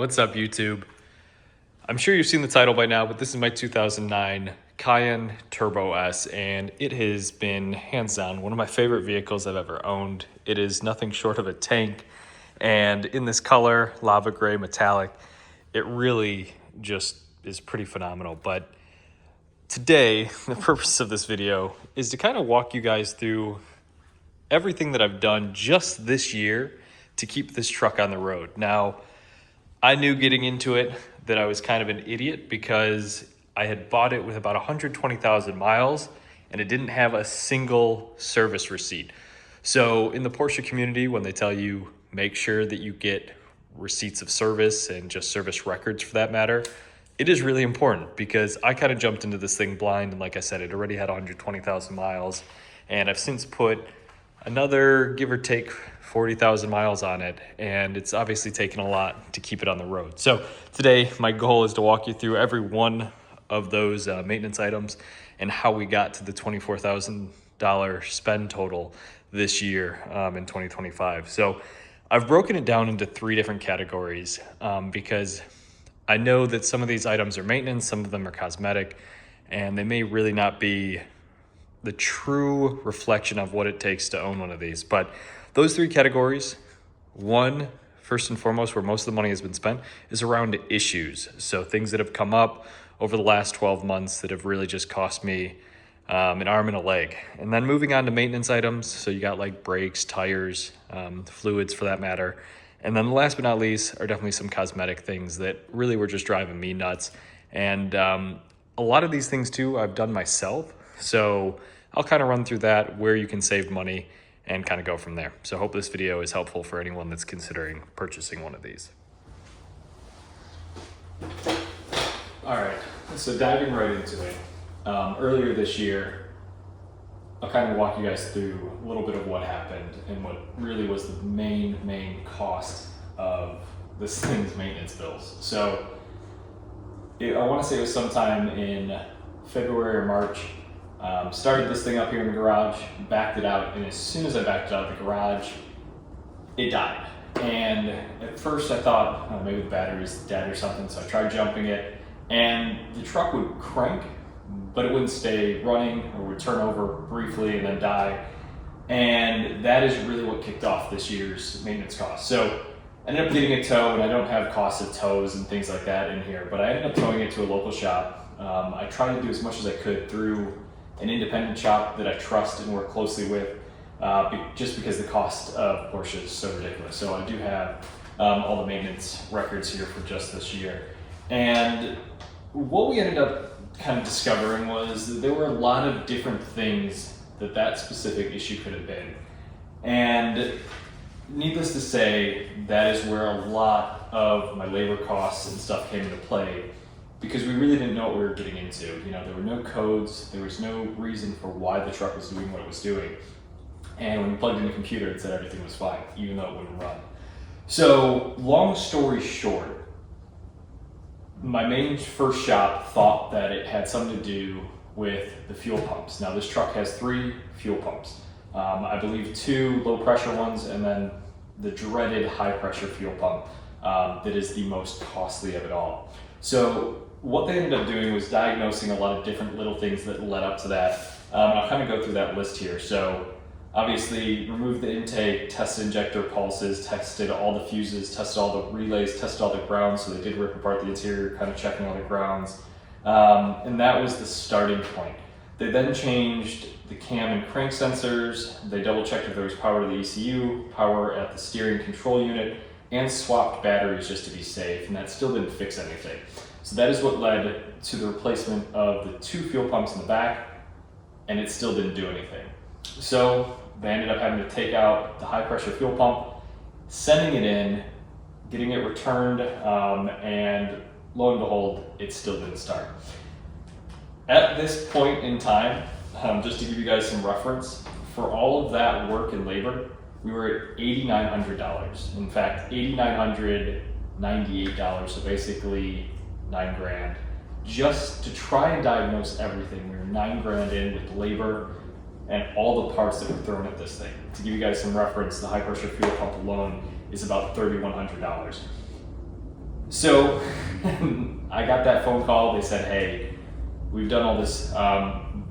What's up, YouTube? I'm sure you've seen the title by now, but this is my 2009 Cayenne Turbo S, and it has been, hands down, one of my favorite vehicles I've ever owned. It is nothing short of a tank, and in this color, lava gray metallic, it really just is pretty phenomenal. But today, the purpose of this video is to kind of walk you guys through everything that I've done just this year to keep this truck on the road. Now, I knew getting into it that I was kind of an idiot because I had bought it with about 120,000 miles and it didn't have a single service receipt. So in the Porsche community, when they tell you make sure that you get receipts of service and just service records for that matter, it is really important because I kind of jumped into this thing blind. And like I said, it already had 120,000 miles and I've since put another give or take 40,000 miles on it, and it's obviously taken a lot to keep it on the road. So today my goal is to walk you through every one of those maintenance items and how we got to the $24,000 spend total this year in 2025. So I've broken it down into three different categories because I know that some of these items are maintenance, some of them are cosmetic, and they may really not be the true reflection of what it takes to own one of these. But those three categories, one, first and foremost, where most of the money has been spent, is around issues. So things that have come up over the last 12 months that have really just cost me an arm and a leg. And then moving on to maintenance items. So you got like brakes, tires, fluids for that matter. And then last but not least are definitely some cosmetic things that really were just driving me nuts. And a lot of these things too, I've done myself. So I'll kind of run through that, where you can save money, and kind of go from there. So I hope this video is helpful for anyone that's considering purchasing one of these. All right, so diving right into it. Earlier this year, I'll kind of walk you guys through a little bit of what happened and what really was the main cost of this thing's maintenance bills. So I want to say it was sometime in February or March. Started this thing up here in the garage, backed it out, and as soon as I backed it out of the garage, it died. And at first I thought, oh, maybe the battery's dead or something, so I tried jumping it, and the truck would crank, but it wouldn't stay running or would turn over briefly and then die. And that is really what kicked off this year's maintenance cost. So I ended up getting a tow, and I don't have costs of tows and things like that in here, but I ended up towing it to a local shop. I tried to do as much as I could through an independent shop that I trust and work closely with, just because the cost of Porsche is so ridiculous. So I do have all the maintenance records here for just this year. And what we ended up kind of discovering was that there were a lot of different things that specific issue could have been. And needless to say, that is where a lot of my labor costs and stuff came into play, because we really didn't know what we were getting into. You know, there were no codes, there was no reason for why the truck was doing what it was doing. And when we plugged in the computer, it said everything was fine, even though it wouldn't run. So, long story short, my main first shop thought that it had something to do with the fuel pumps. Now, this truck has 3 fuel pumps. I believe 2 low pressure ones, and then the dreaded high pressure fuel pump that is the most costly of it all. So what they ended up doing was diagnosing a lot of different little things that led up to that. And I'll kind of go through that list here. So obviously removed the intake, tested injector pulses, tested all the fuses, tested all the relays, tested all the grounds. So they did rip apart the interior, kind of checking all the grounds. And that was the starting point. They then changed the cam and crank sensors. They double checked if there was power to the ECU, power at the steering control unit, and swapped batteries just to be safe, and that still didn't fix anything. So that is what led to the replacement of the 2 fuel pumps in the back, and it still didn't do anything. So they ended up having to take out the high pressure fuel pump, sending it in, getting it returned, and lo and behold, it still didn't start. At this point in time, just to give you guys some reference, for all of that work and labor, we were at $8,900. In fact, $8,998, so basically $9,000, just to try and diagnose everything. We were $9,000 in with labor and all the parts that were thrown at this thing. To give you guys some reference, the high pressure fuel pump alone is about $3,100. So I got that phone call. They said, hey, we've done all this.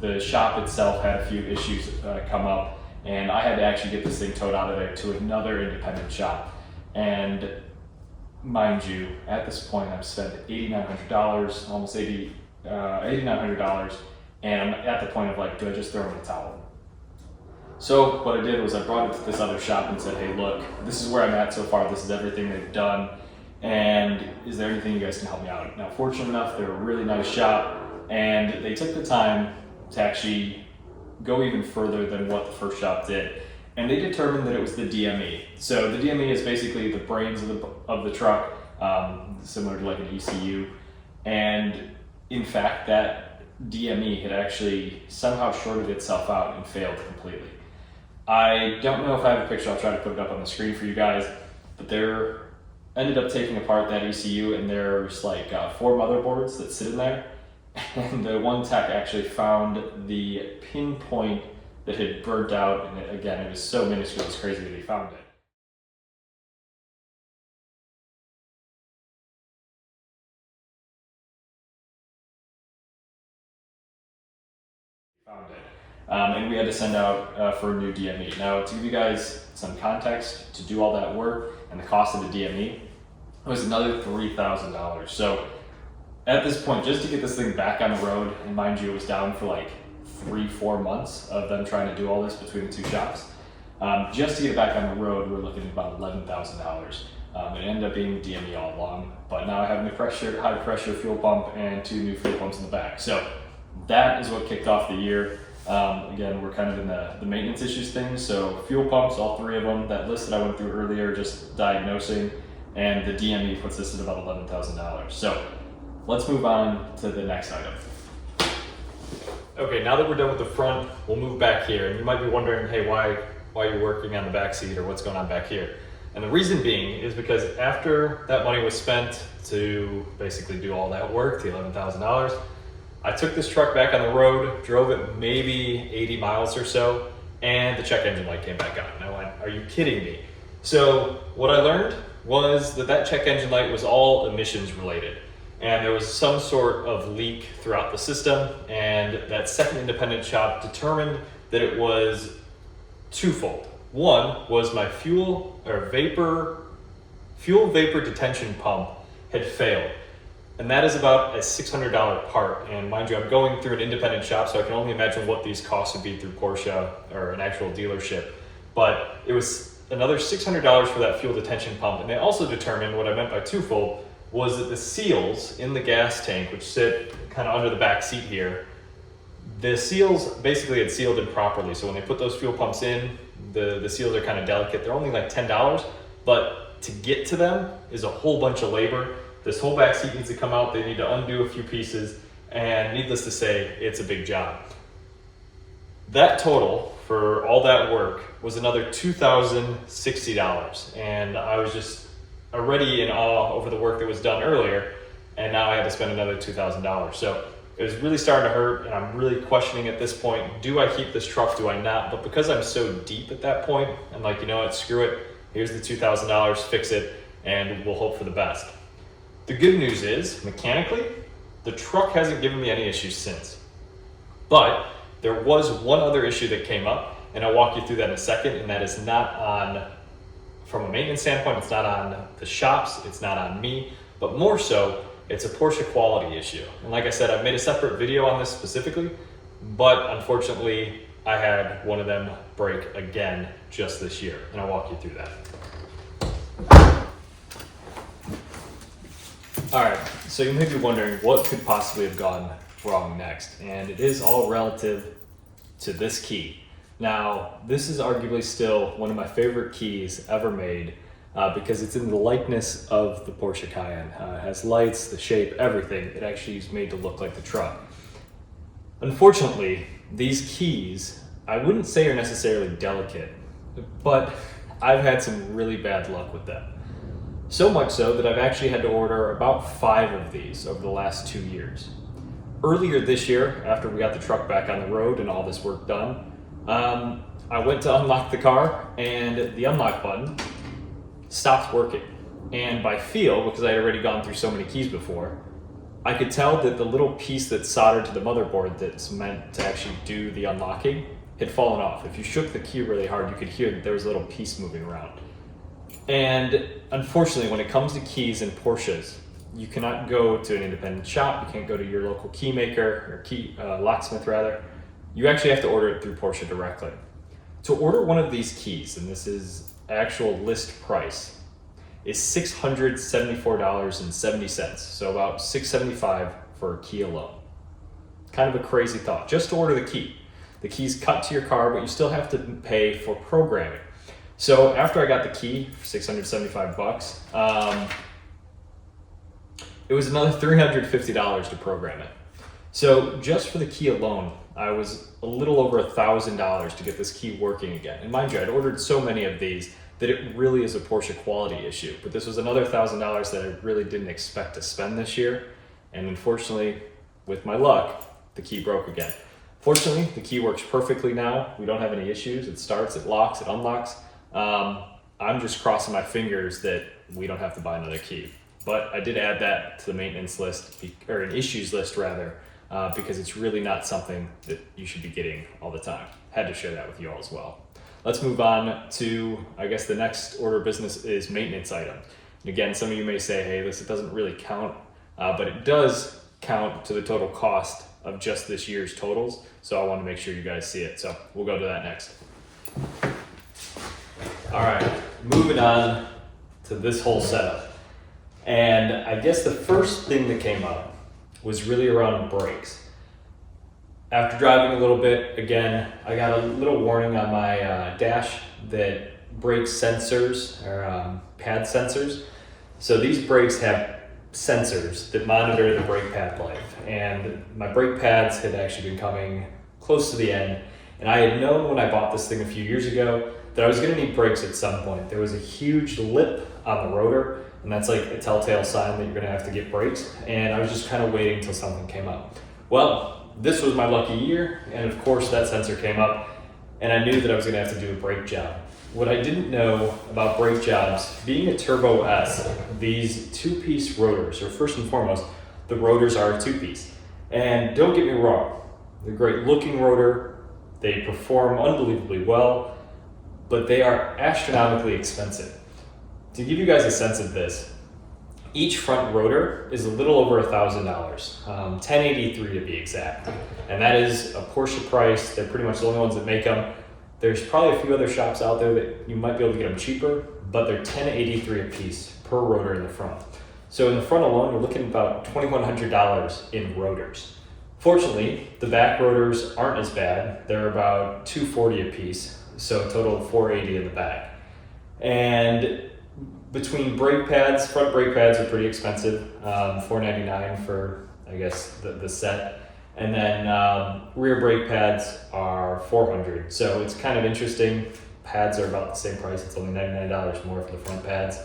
The shop itself had a few issues come up, and I had to actually get this thing towed out of there to another independent shop. And mind you, at this point, I've spent $8,900, almost $8,900, and I'm at the point of like, do I just throw in the towel? So what I did was I brought it to this other shop and said, hey, look, this is where I'm at so far. This is everything they've done. And is there anything you guys can help me out? Now, fortunate enough, they're a really nice shop, and they took the time to actually go even further than what the first shop did. And they determined that it was the DME. So the DME is basically the brains of the truck, similar to like an ECU. And in fact, that DME had actually somehow shorted itself out and failed completely. I don't know if I have a picture. I'll try to put it up on the screen for you guys, but they're ended up taking apart that ECU, and there's like 4 motherboards that sit in there. And the one tech actually found the pinpoint that had burnt out, and it was so minuscule, it's crazy that he found it. And we had to send out for a new DME. Now, to give you guys some context, to do all that work and the cost of the DME, it was another $3,000. So at this point, just to get this thing back on the road, and mind you, it was down for like 3-4 months of them trying to do all this between the two shops. Just to get it back on the road, we're looking at about $11,000. It ended up being DME all along, but now I have a high pressure fuel pump and 2 new fuel pumps in the back. So that is what kicked off the year. Again, we're kind of in the maintenance issues thing. So fuel pumps, all 3 of them, that list that I went through earlier, just diagnosing, and the DME puts this at about $11,000. So let's move on to the next item. Okay, now that we're done with the front, we'll move back here. And you might be wondering, hey, why are you working on the back seat, or what's going on back here? And the reason being is because after that money was spent to basically do all that work, the $11,000, I took this truck back on the road, drove it maybe 80 miles or so, and the check engine light came back on. And I went, are you kidding me? So what I learned was that check engine light was all emissions related. And there was some sort of leak throughout the system, and that second independent shop determined that it was twofold. One was my fuel vapor detention pump had failed. And that is about a $600 part. And mind you, I'm going through an independent shop, so I can only imagine what these costs would be through Porsche or an actual dealership. But it was another $600 for that fuel detention pump. And they also determined, what I meant by twofold, was that the seals in the gas tank, which sit kind of under the back seat here, the seals basically had sealed improperly. So when they put those fuel pumps in, the seals are kind of delicate. They're only like $10, but to get to them is a whole bunch of labor. This whole back seat needs to come out. They need to undo a few pieces, and needless to say, it's a big job. That total for all that work was another $2,060, and I was just already in awe over the work that was done earlier, and now I had to spend another $2,000. So it was really starting to hurt, and I'm really questioning at this point, do I keep this truck, do I not? But because I'm so deep at that point, I'm like, you know what, screw it. Here's the $2,000, fix it, and we'll hope for the best. The good news is, mechanically, the truck hasn't given me any issues since. But there was one other issue that came up, and I'll walk you through that in a second, and that is not on, from a maintenance standpoint, it's not on the shops, it's not on me, but more so, it's a Porsche quality issue. And like I said, I've made a separate video on this specifically, but unfortunately, I had one of them break again just this year, and I'll walk you through that. All right, so you may be wondering what could possibly have gone wrong next, and it is all relative to this key. Now, this is arguably still one of my favorite keys ever made because it's in the likeness of the Porsche Cayenne. It has lights, the shape, everything. It actually is made to look like the truck. Unfortunately, these keys, I wouldn't say are necessarily delicate, but I've had some really bad luck with them. So much so that I've actually had to order about 5 of these over the last 2 years. Earlier this year, after we got the truck back on the road and all this work done, I went to unlock the car and the unlock button stopped working. And by feel, because I had already gone through so many keys before, I could tell that the little piece that's soldered to the motherboard that's meant to actually do the unlocking had fallen off. If you shook the key really hard, you could hear that there was a little piece moving around. And unfortunately, when it comes to keys in Porsches, you cannot go to an independent shop. You can't go to your local key maker or key locksmith rather. You actually have to order it through Porsche directly. To order one of these keys, and this is actual list price, is $674.70. So about $675 for a key alone. Kind of a crazy thought, just to order the key. The key's cut to your car, but you still have to pay for programming. So after I got the key for $675, it was another $350 to program it. So just for the key alone, I was a little over $1,000 to get this key working again. And mind you, I'd ordered so many of these that it really is a Porsche quality issue. But this was another $1,000 that I really didn't expect to spend this year. And unfortunately, with my luck, the key broke again. Fortunately, the key works perfectly now. We don't have any issues. It starts, it locks, it unlocks. I'm just crossing my fingers that we don't have to buy another key. But I did add that to the maintenance list, or an issues list rather, because it's really not something that you should be getting all the time. Had to share that with you all as well. Let's move on to, I guess the next order of business is maintenance item. And again, some of you may say, hey, this doesn't really count, but it does count to the total cost of just this year's totals. So I want to make sure you guys see it. So we'll go to that next. All right, moving on to this whole setup. And I guess the first thing that came up was really around brakes. After driving a little bit, again, I got a little warning on my dash that brake sensors, or pad sensors. So these brakes have sensors that monitor the brake pad life. And my brake pads had actually been coming close to the end. And I had known when I bought this thing a few years ago that I was gonna need brakes at some point. There was a huge lip on the rotor, and that's like a telltale sign that you're gonna have to get brakes. And I was just kind of waiting until something came up. Well, this was my lucky year, and of course that sensor came up, and I knew that I was gonna have to do a brake job. What I didn't know about brake jobs, being a Turbo S, these two-piece rotors, or first and foremost, the rotors are a two-piece. And don't get me wrong, they're a great looking rotor, they perform unbelievably well, but they are astronomically expensive. To give you guys a sense of this, each front rotor is a little over $1,000, $1,083 to be exact. And that is a Porsche price. They're pretty much the only ones that make them. There's probably a few other shops out there that you might be able to get them cheaper, but they're $1,083 a piece per rotor in the front. So in the front alone, you're looking at about $2,100 in rotors. Fortunately, the back rotors aren't as bad. They're about $240 a piece, so a total of $480 in the back. And between brake pads, front brake pads are pretty expensive, $499 for, I guess, the set. And then rear brake pads are $400. So it's kind of interesting. Pads are about the same price. It's only $99 more for the front pads,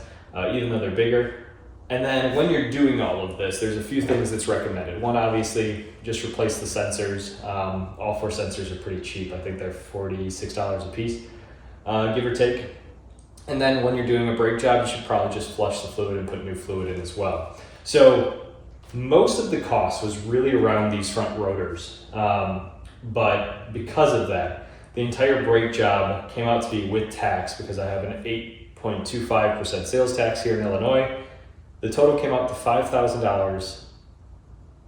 even though they're bigger. And then when you're doing all of this, there's a few things that's recommended. One, obviously, just replace the sensors. All four sensors are pretty cheap. I think they're $46 a piece, give or take. And then when you're doing a brake job, you should probably just flush the fluid and put new fluid in as well. So most of the cost was really around these front rotors. But because of that, the entire brake job came out to be with tax, because I have an 8.25% sales tax here in Illinois. The total came out to $5,000,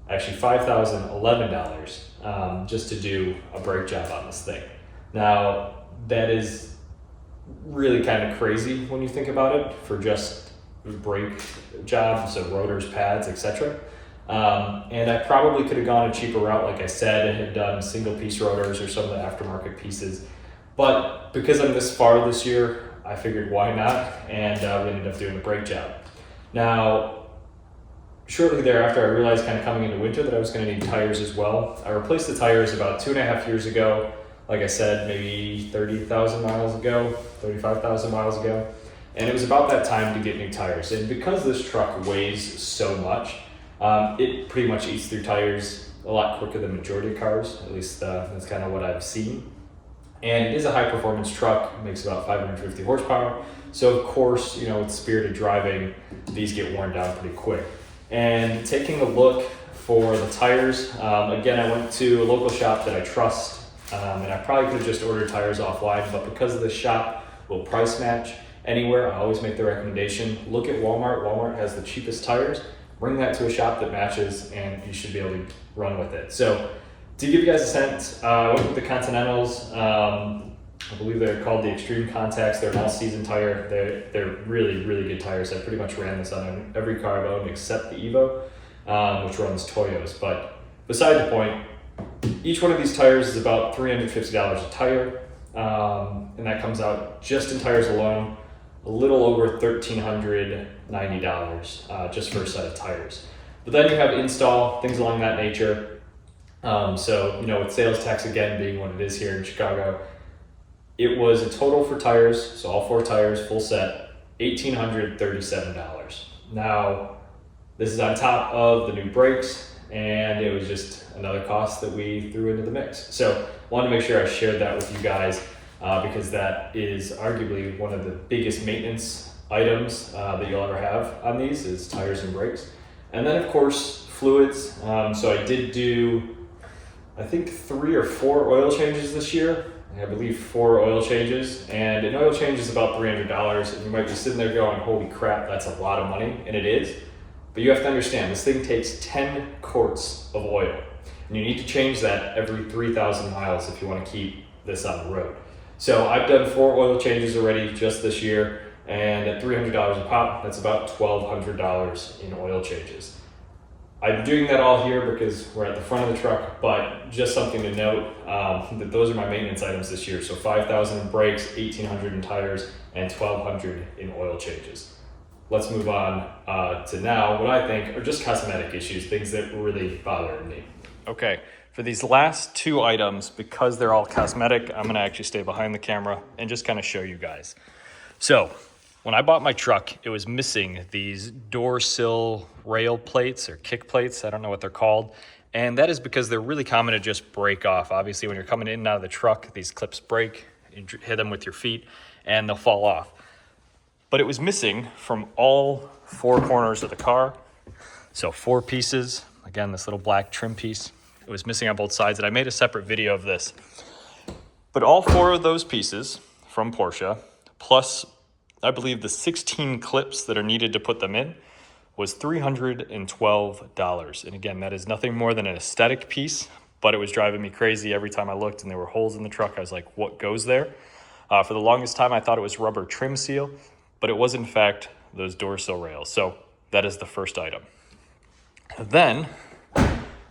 actually $5,011, just to do a brake job on this thing. Now, that is really kind of crazy when you think about it for just a brake job, so rotors, pads, etc. And I probably could have gone a cheaper route, like I said, and had done single piece rotors or some of the aftermarket pieces. But because I'm this far this year, I figured why not, and we ended up doing a brake job. Now, shortly thereafter, I realized kind of coming into winter that I was going to need tires as well. I replaced the tires about 2.5 years ago. Like I said, maybe 30,000 miles ago, 35,000 miles ago. And it was about that time to get new tires. And because this truck weighs so much, it pretty much eats through tires a lot quicker than majority of cars. At least that's kind of what I've seen. And it is a high performance truck. It makes about 550 horsepower. So of course, you know, with spirited driving, these get worn down pretty quick. And taking a look for the tires, again, I went to a local shop that I trust, and I probably could have just ordered tires offline, but because the shop will price match anywhere, I always make the recommendation, look at Walmart. Walmart has the cheapest tires. Bring that to a shop that matches, and you should be able to run with it. So to give you guys a sense, I went with the Continentals. I believe they're called the Extreme Contacts. They're an all-season tire. They're really, really good tires. I pretty much ran this on every car I've owned except the Evo, which runs Toyos. But beside the point, each one of these tires is about $350 a tire, and that comes out just in tires alone, a little over $1,390 just for a set of tires. But then you have install, things along that nature. So, you know, with sales tax again being what it is here in Chicago, it was a total for tires, so all 4 tires, full set, $1,837. Now, this is on top of the new brakes, and it was just another cost that we threw into the mix. So, wanted to make sure I shared that with you guys because that is arguably one of the biggest maintenance items that you'll ever have on these is tires and brakes. And then, of course, fluids. So I did do, I think 3 or 4 oil changes this year. I believe 4 oil changes, and an oil change is about $300. And you might be sitting there going, holy crap, that's a lot of money, and it is. But you have to understand, this thing takes 10 quarts of oil, and you need to change that every 3,000 miles if you want to keep this on the road. So I've done 4 oil changes already just this year, and at $300 a pop, that's about $1,200 in oil changes. I'm doing that all here because we're at the front of the truck, but just something to note that those are my maintenance items this year. So $5,000 in brakes, $1,800 in tires, and $1,200 in oil changes. Let's move on to now what I think are just cosmetic issues, things that really bother me. Okay, for these last 2 items, because they're all cosmetic, I'm gonna actually stay behind the camera and just kind of show you guys. So, when I bought my truck, it was missing these door sill rail plates or kick plates. I don't know what they're called. And that is because they're really common to just break off. Obviously, when you're coming in and out of the truck, these clips break, you hit them with your feet, and they'll fall off. But it was missing from all 4 corners of the car. So 4 pieces, again, this little black trim piece. It was missing on both sides, and I made a separate video of this. But all 4 of those pieces from Porsche, plus I believe the 16 clips that are needed to put them in, was $312. And again, that is nothing more than an aesthetic piece, but it was driving me crazy every time I looked and there were holes in the truck. I was like, what goes there? For the longest time, I thought it was rubber trim seal, but it was in fact those door sill rails. So that is the first item. Then,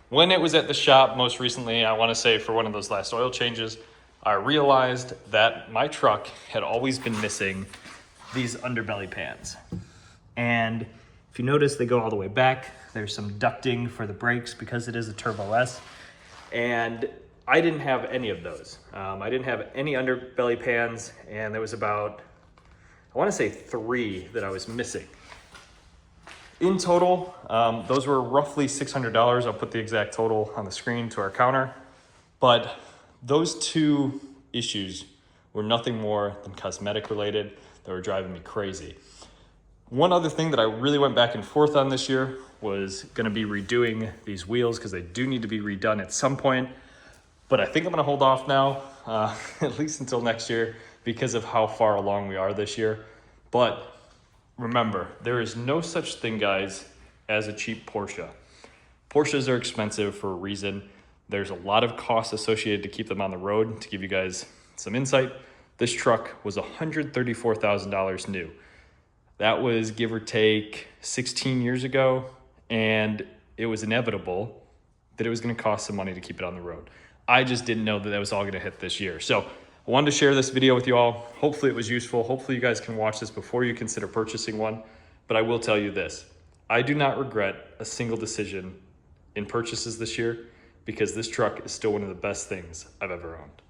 when it was at the shop most recently, I want to say for one of those last oil changes, I realized that my truck had always been missing these underbelly pans. And if you notice, they go all the way back. There's some ducting for the brakes because it is a Turbo S. And I didn't have any of those. I didn't have any underbelly pans, and there was about, I want to say 3 that I was missing. In total, those were roughly $600. I'll put the exact total on the screen to our counter. But those 2 issues were nothing more than cosmetic related. They were driving me crazy. One other thing that I really went back and forth on this year was gonna be redoing these wheels because they do need to be redone at some point. But I think I'm gonna hold off now, at least until next year, because of how far along we are this year. But remember, there is no such thing, guys, as a cheap Porsche. Porsches are expensive for a reason. There's a lot of costs associated to keep them on the road. To give you guys some insight, this truck was $134,000 new. That was give or take 16 years ago, and it was inevitable that it was gonna cost some money to keep it on the road. I just didn't know that that was all gonna hit this year. So I wanted to share this video with you all. Hopefully it was useful. Hopefully you guys can watch this before you consider purchasing one. But I will tell you this, I do not regret a single decision in purchases this year because this truck is still one of the best things I've ever owned.